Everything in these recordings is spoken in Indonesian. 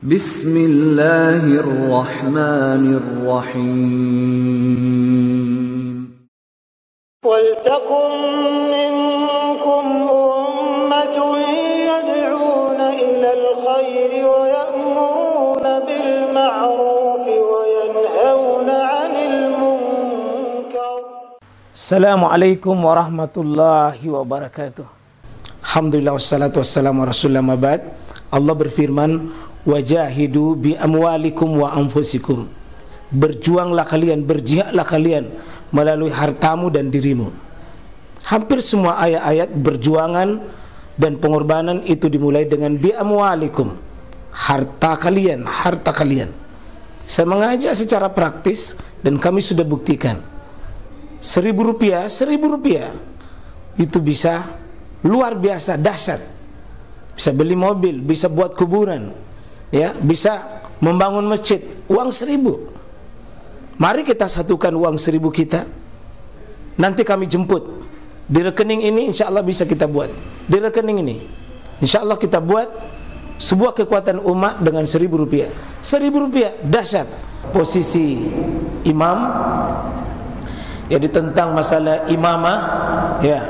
Bismillahirrahmanirrahim. Waltakum minkum ummatun yad'una ilal khairi wa ya'muruna bil ma'ruf wa yanhauna 'anil munkar. Assalamualaikum warahmatullahi wabarakatuh. Alhamdulillah wassalatu wassalamu ala rasulillah mabad. Allah berfirman, wajahidu bi amwalikum wa anfusikum. Berjuanglah kalian, berjihadlah kalian melalui hartamu dan dirimu. Hampir semua ayat-ayat berjuangan dan pengorbanan itu dimulai dengan bi amwalikum, harta kalian, harta kalian. Saya mengajak secara praktis dan kami sudah buktikan. Rp1.000 itu bisa luar biasa dahsyat. Bisa beli mobil, bisa buat kuburan, ya, bisa membangun masjid. Uang 1.000. Mari kita satukan uang 1.000 kita. Nanti kami jemput di rekening ini, insya Allah bisa kita buat. Di rekening ini, insya Allah kita buat sebuah kekuatan umat dengan Rp1.000. Rp1.000 dahsyat. Posisi imam, ya, ditentang masalah imamah, ya.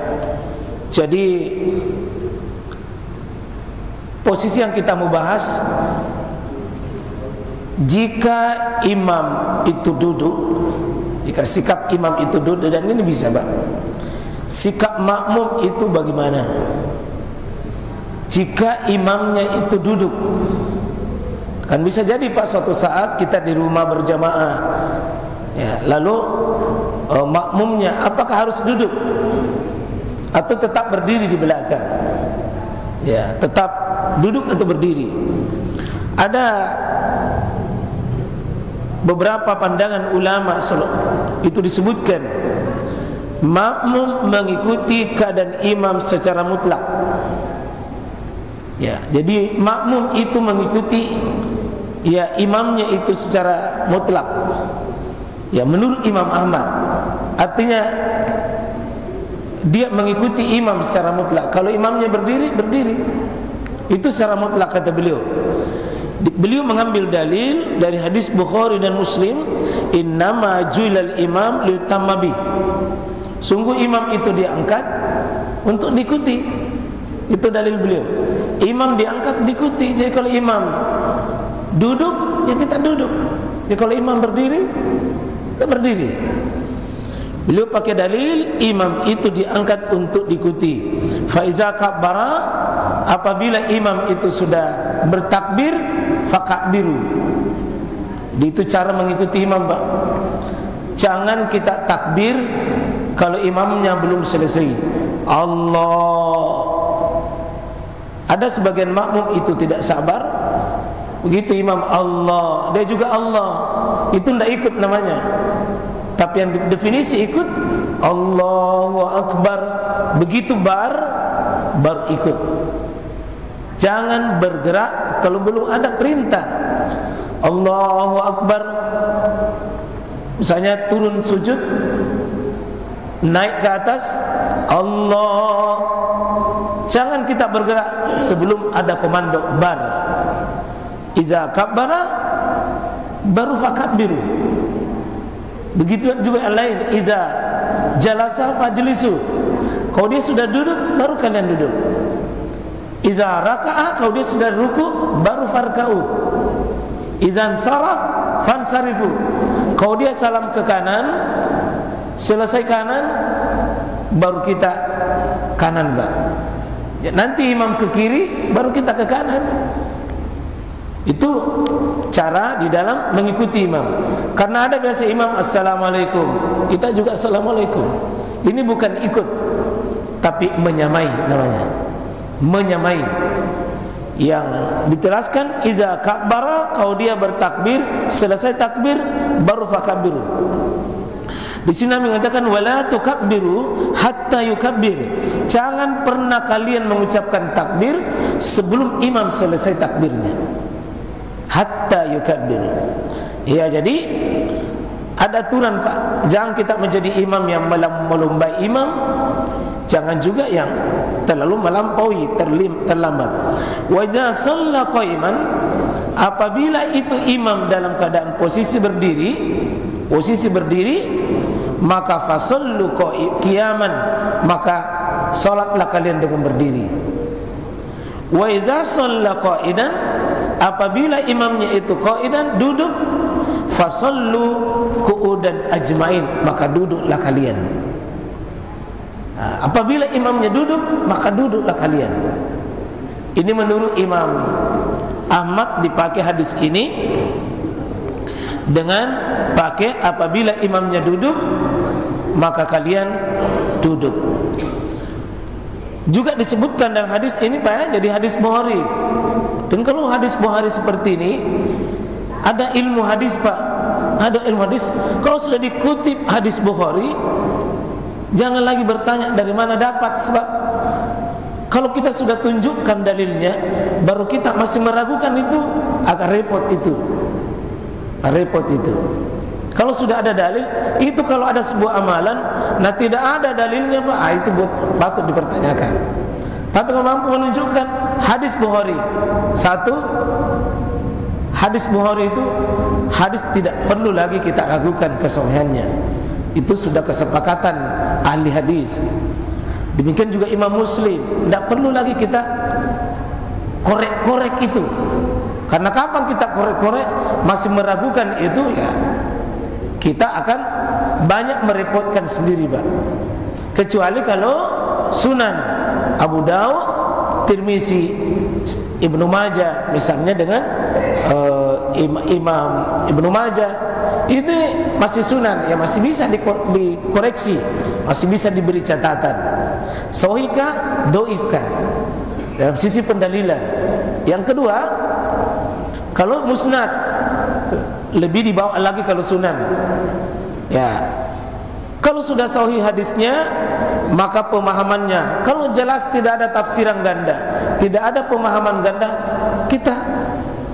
Jadi posisi yang kita mau bahas, jika imam itu duduk, jika sikap imam itu duduk, dan ini bisa, Pak, sikap makmum itu bagaimana jika imamnya itu duduk? Kan bisa jadi, Pak, suatu saat kita di rumah berjamaah, ya, lalu makmumnya apakah harus duduk atau tetap berdiri di belakang? Ya, tetap duduk atau berdiri. Ada beberapa pandangan ulama itu disebutkan makmum mengikuti keadaan imam secara mutlak. Ya, jadi makmum itu mengikuti, ya, imamnya itu secara mutlak. Ya, menurut Imam Ahmad, artinya dia mengikuti imam secara mutlak. Kalau imamnya berdiri, berdiri. Itu secara mutlak, kata beliau. Beliau mengambil dalil dari hadis Bukhari dan Muslim, innama ju'ilal imam liyutamma bih. Sungguh imam itu diangkat untuk diikuti. Itu dalil beliau. Imam diangkat diikuti. Jadi kalau imam duduk, ya kita duduk. Ya kalau imam berdiri, kita berdiri. Beliau pakai dalil imam itu diangkat untuk diikuti. Fa iza kabbara, apabila imam itu sudah bertakbir, fakabbiru. Itu cara mengikuti imam, Pak. Jangan kita takbir kalau imamnya belum selesai. Allah. Ada sebagian makmum itu tidak sabar. Begitu imam Allah, dia juga Allah. Itu tidak ikut namanya. Tapi yang definisi ikut, Allahu Akbar. Begitu baru ikut. Jangan bergerak kalau belum ada perintah. Allahu Akbar. Misalnya turun sujud, naik ke atas, Allah. Jangan kita bergerak sebelum ada komando bar. Iza kabbara baru fakabbiru. Begitu juga yang lain, iza jalasa fajlisu. Kalau dia sudah duduk, baru kalian duduk. Iza raka'a, kalau dia sudah ruku, baru farka'u. Idzan saraf fansarifu. Kalau dia salam ke kanan, selesai kanan, baru kita kanan, Pak. Ya, nanti imam ke kiri, baru kita ke kanan. Itu cara di dalam mengikuti imam. Karena ada biasa imam assalamualaikum, kita juga assalamualaikum. Ini bukan ikut, tapi menyamai namanya. Menyamai. Yang diteraskan iza kabbara, kalau dia bertakbir, selesai takbir baru fakabbiru. Di sini mengatakan wala tukabbiru hatta yukabbir. Jangan pernah kalian mengucapkan takbir sebelum imam selesai takbirnya. Hatta yukabbir. Ya, jadi ada aturan, Pak. Jangan kita menjadi imam yang melombai imam, jangan juga yang terlalu melampaui, terlambat. Wa idza shalla qa'iman, apabila itu imam dalam keadaan posisi berdiri, maka fasallu qiyaman, maka salatlah kalian dengan berdiri. Wa idza shalla qa'idan, apabila imamnya itu qa'idan, duduk, fasallu qu'udan ajmain, maka duduklah kalian. Apabila imamnya duduk, maka duduklah kalian. Ini menurut Imam Ahmad dipakai hadis ini dengan pakai apabila imamnya duduk, maka kalian duduk. Juga disebutkan dalam hadis ini Pak, jadi hadis Bukhari. Dan kalau hadis Bukhari seperti ini, ada ilmu hadis Pak, ada ilmu hadis. Kalau sudah dikutip hadis Bukhari, jangan lagi bertanya dari mana dapat, sebab kalau kita sudah tunjukkan dalilnya, baru kita masih meragukan, itu agak repot itu. Repot itu. Kalau sudah ada dalil, itu kalau ada sebuah amalan, nah tidak ada dalilnya Pak, itu patut dipertanyakan. Tapi kalau mampu menunjukkan hadis Bukhari, satu, hadis Bukhari itu hadis tidak perlu lagi kita ragukan kesahihannya. Itu sudah kesepakatan ahli hadis. Demikian juga Imam Muslim, tidak perlu lagi kita korek-korek itu. Karena kapan kita korek-korek masih meragukan itu, ya kita akan banyak merepotkan sendiri Pak. Kecuali kalau Sunan Abu Daud, Tirmizi, Ibnu Majah misalnya, dengan Imam Ibnu Majah, itu masih sunan, ya masih bisa dikoreksi, masih bisa diberi catatan. Sahihkah, dhaifkah, dalam sisi pendalilan. Yang kedua, kalau musnad lebih dibawa lagi kalau sunan. Ya, kalau sudah sahih hadisnya, maka pemahamannya, kalau jelas tidak ada tafsiran ganda, tidak ada pemahaman ganda, kita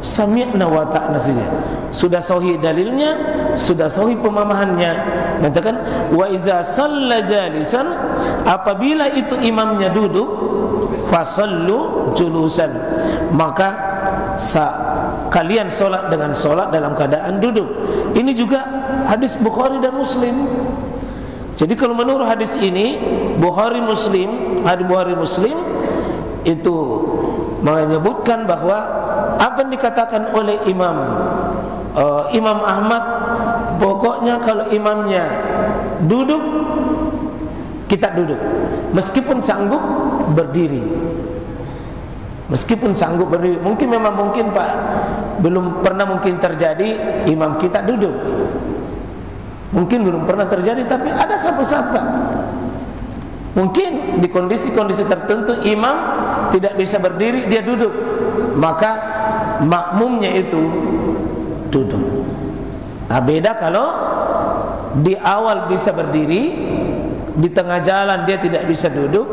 sami'na wa ta'na saja. Sudah sahih dalilnya, sudah sahih pemahamannya. Mengatakan wa iza shalla jalisan, apabila itu imamnya duduk, fasallu julusan, maka kalian solat dengan solat dalam keadaan duduk. Ini juga hadis Bukhari dan Muslim. Jadi kalau menurut hadis ini, Bukhari Muslim, hadis Bukhari Muslim itu menyebutkan bahwa apa yang dikatakan oleh Imam Ahmad, pokoknya kalau imamnya duduk, kita duduk, meskipun sanggup berdiri. Meskipun sanggup berdiri, mungkin Pak, belum pernah mungkin terjadi imam kita duduk. Mungkin belum pernah terjadi, tapi ada suatu saat Pak, mungkin di kondisi-kondisi tertentu imam tidak bisa berdiri, dia duduk, maka makmumnya itu duduk. Nah, beda kalau di awal bisa berdiri, di tengah jalan dia tidak bisa duduk,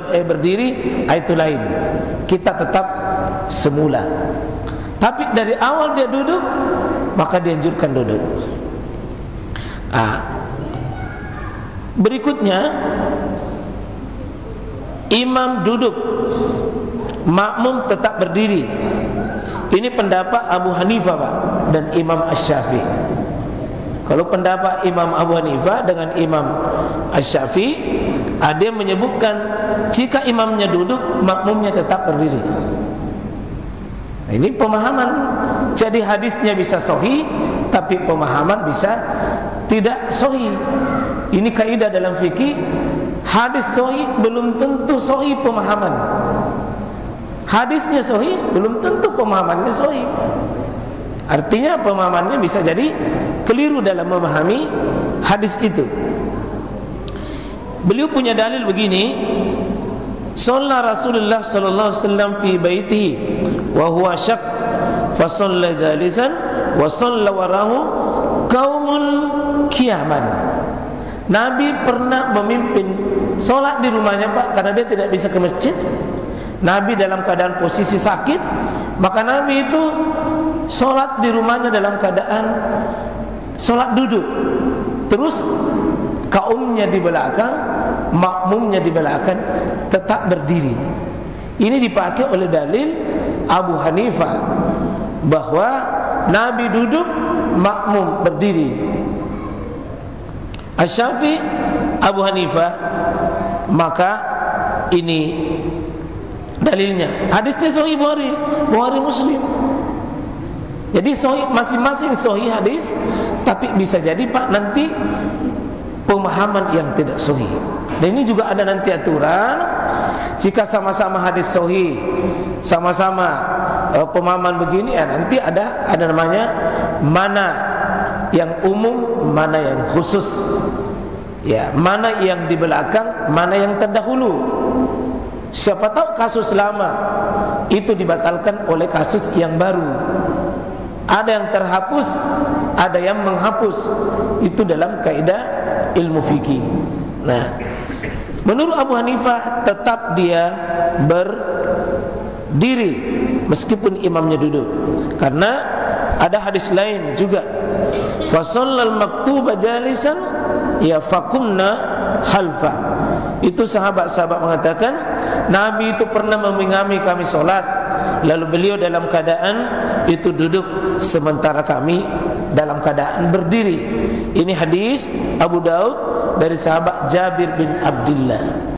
berdiri, itu lain. Kita tetap semula. Tapi dari awal dia duduk, maka dianjurkan duduk. Berikutnya, imam duduk, makmum tetap berdiri. Ini pendapat Abu Hanifah Pak, dan Imam Asy-Syafi'i. Kalau pendapat Imam Abu Hanifah dengan Imam Asy-Syafi'i, ada yang menyebutkan jika imamnya duduk, makmumnya tetap berdiri. Nah, ini pemahaman. Jadi hadisnya bisa sahih, tapi pemahaman bisa tidak sahih. Ini kaidah dalam fikih. Hadis sahih belum tentu sahih pemahaman. Hadisnya sahih belum tentu pemahamannya sahih. Artinya pemahamannya bisa jadi keliru dalam memahami hadis itu. Beliau punya dalil begini, shalla Rasulullah sallallahu alaihi wasallam fi baitihi wa huwa syak fa shalla jalisan wa shalla warahu qaumun qiyaman. Nabi pernah memimpin salat di rumahnya Pak, karena dia tidak bisa ke masjid. Nabi dalam keadaan posisi sakit, maka Nabi itu salat di rumahnya dalam keadaan salat duduk. Terus kaumnya di belakang, makmumnya di belakang tetap berdiri. Ini dipakai oleh dalil Abu Hanifah bahwa Nabi duduk, makmum berdiri. Asy-Syafi'i, Abu Hanifah, maka ini dalilnya. Hadisnya sahih Bukhari Muslim. Jadi sahih, masing-masing sahih hadis, tapi bisa jadi Pak nanti pemahaman yang tidak sahih. Dan ini juga ada nanti aturan, jika sama-sama hadis sahih, sama-sama pemahaman begini, ya nanti ada namanya mana yang umum, mana yang khusus. Ya, mana yang di belakang, mana yang terdahulu. Siapa tahu kasus lama itu dibatalkan oleh kasus yang baru. Ada yang terhapus, ada yang menghapus. Itu dalam kaidah ilmu fikih. Nah, menurut Abu Hanifah tetap dia berdiri meskipun imamnya duduk, karena ada hadis lain juga, fa shallal maktuba jalisan ya fakumna halfa. Itu sahabat-sahabat mengatakan Nabi itu pernah memingami kami solat, lalu beliau dalam keadaan itu duduk, sementara kami dalam keadaan berdiri. Ini hadis Abu Daud dari sahabat Jabir bin Abdullah.